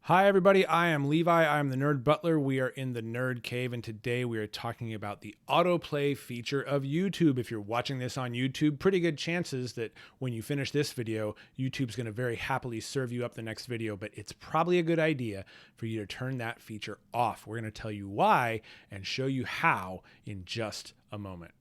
Hi everybody, I am Levi. I am the Nerd Butler. We are in the Nerd Cave, and today we are talking about the autoplay feature of YouTube. If you're watching this on YouTube, pretty good chances that when you finish this video, YouTube's going to very happily serve you up the next video, but it's probably a good idea for you to turn that feature off. We're going to tell you why and show you how in just a moment.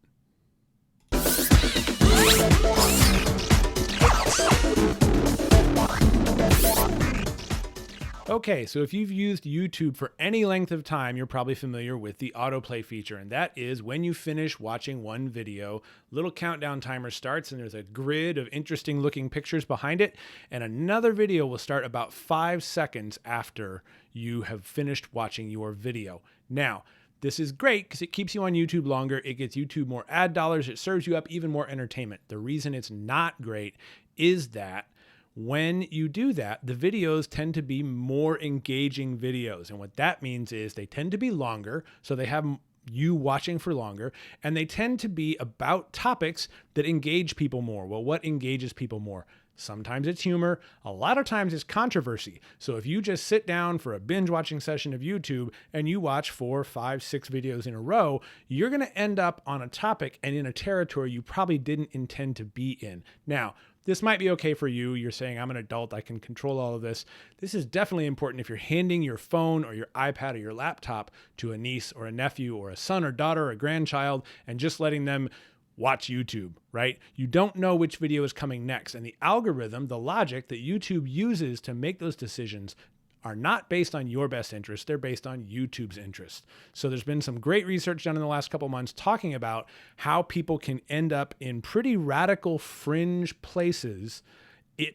Okay, so if you've used YouTube for any length of time, you're probably familiar with the autoplay feature, and that is when you finish watching one video, little countdown timer starts and there's a grid of interesting looking pictures behind it, and another video will start about 5 seconds after you have finished watching your video. Now, this is great because it keeps you on YouTube longer, it gets YouTube more ad dollars, it serves you up even more entertainment. The reason it's not great is that when you do that, the videos tend to be more engaging videos. And what that means is they tend to be longer, so they have you watching for longer, and they tend to be about topics that engage people more. Well, what engages people more? Sometimes it's humor, a lot of times it's controversy. So if you just sit down for a binge watching session of YouTube and you watch 4, 5, 6 videos in a row, you're going to end up on a topic and in a territory you probably didn't intend to be in. Now, this might be okay for you. You're saying, I'm an adult, I can control all of this. This is definitely important if you're handing your phone or your iPad or your laptop to a niece or a nephew or a son or daughter or a grandchild and just letting them watch YouTube, right? You don't know which video is coming next. And the algorithm, the logic that YouTube uses to make those decisions are not based on your best interest, they're based on YouTube's interest. So there's been some great research done in the last couple of months talking about how people can end up in pretty radical fringe places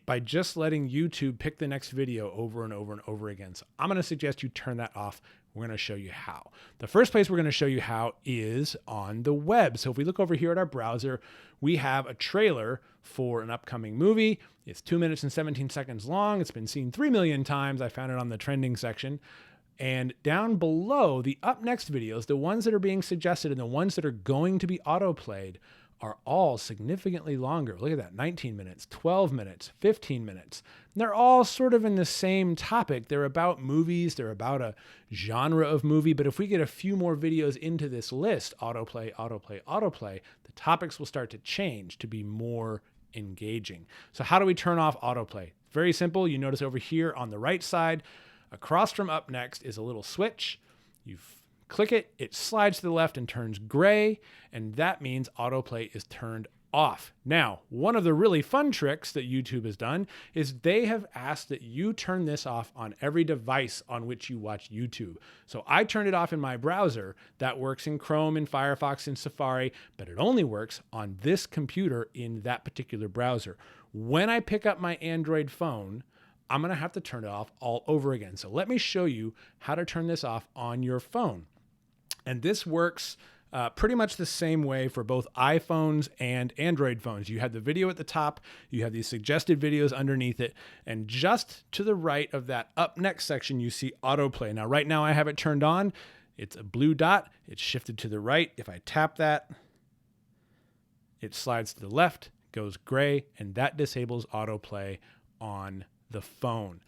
by just letting YouTube pick the next video over and over and over again. So I'm going to suggest you turn that off. We're going to show you how. The first place we're going to show you how is on the web. So if we look over here at our browser, we have a trailer for an upcoming movie. It's 2 minutes and 17 seconds long. It's been seen 3 million times. I found it on the trending section. And down below, the up next videos, the ones that are being suggested and the ones that are going to be autoplayed are all significantly longer. Look at that, 19 minutes, 12 minutes, 15 minutes. And they're all sort of in the same topic. They're about movies, they're about a genre of movie, but if we get a few more videos into this list, autoplay, autoplay, autoplay, the topics will start to change to be more engaging. So how do we turn off autoplay? Very simple. You notice over here on the right side, across from up next is a little switch. You click it, it slides to the left and turns gray, and that means autoplay is turned off. Now, one of the really fun tricks that YouTube has done is they have asked that you turn this off on every device on which you watch YouTube. So I turned it off in my browser. That works in Chrome, in Firefox, in Safari, but it only works on this computer in that particular browser. When I pick up my Android phone, I'm going to have to turn it off all over again. So let me show you how to turn this off on your phone. And this works pretty much the same way for both iPhones and Android phones. You have the video at the top, you have these suggested videos underneath it, and just to the right of that up next section, you see autoplay. Now, right now I have it turned on. It's a blue dot. It's shifted to the right. If I tap that, it slides to the left, goes gray, and that disables autoplay on the phone.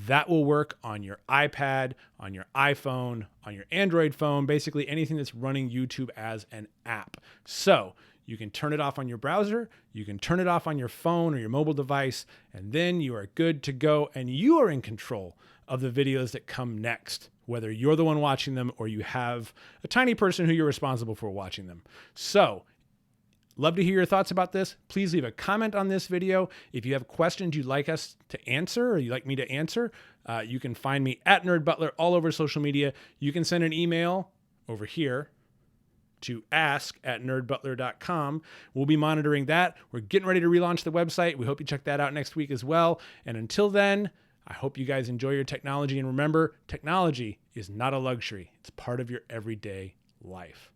That will work on your iPad, on your iPhone, on your Android phone, basically anything that's running YouTube as an app. So you can turn it off on your browser, you can turn it off on your phone or your mobile device, and then you are good to go, and you are in control of the videos that come next, whether you're the one watching them or you have a tiny person who you're responsible for watching them. So love to hear your thoughts about this. Please leave a comment on this video. If you have questions you'd like us to answer or you'd like me to answer, you can find me at Nerd Butler all over social media. You can send an email over here to ask@nerdbutler.com. We'll be monitoring that. We're getting ready to relaunch the website. We hope you check that out next week as well. And until then, I hope you guys enjoy your technology. And remember, technology is not a luxury. It's part of your everyday life.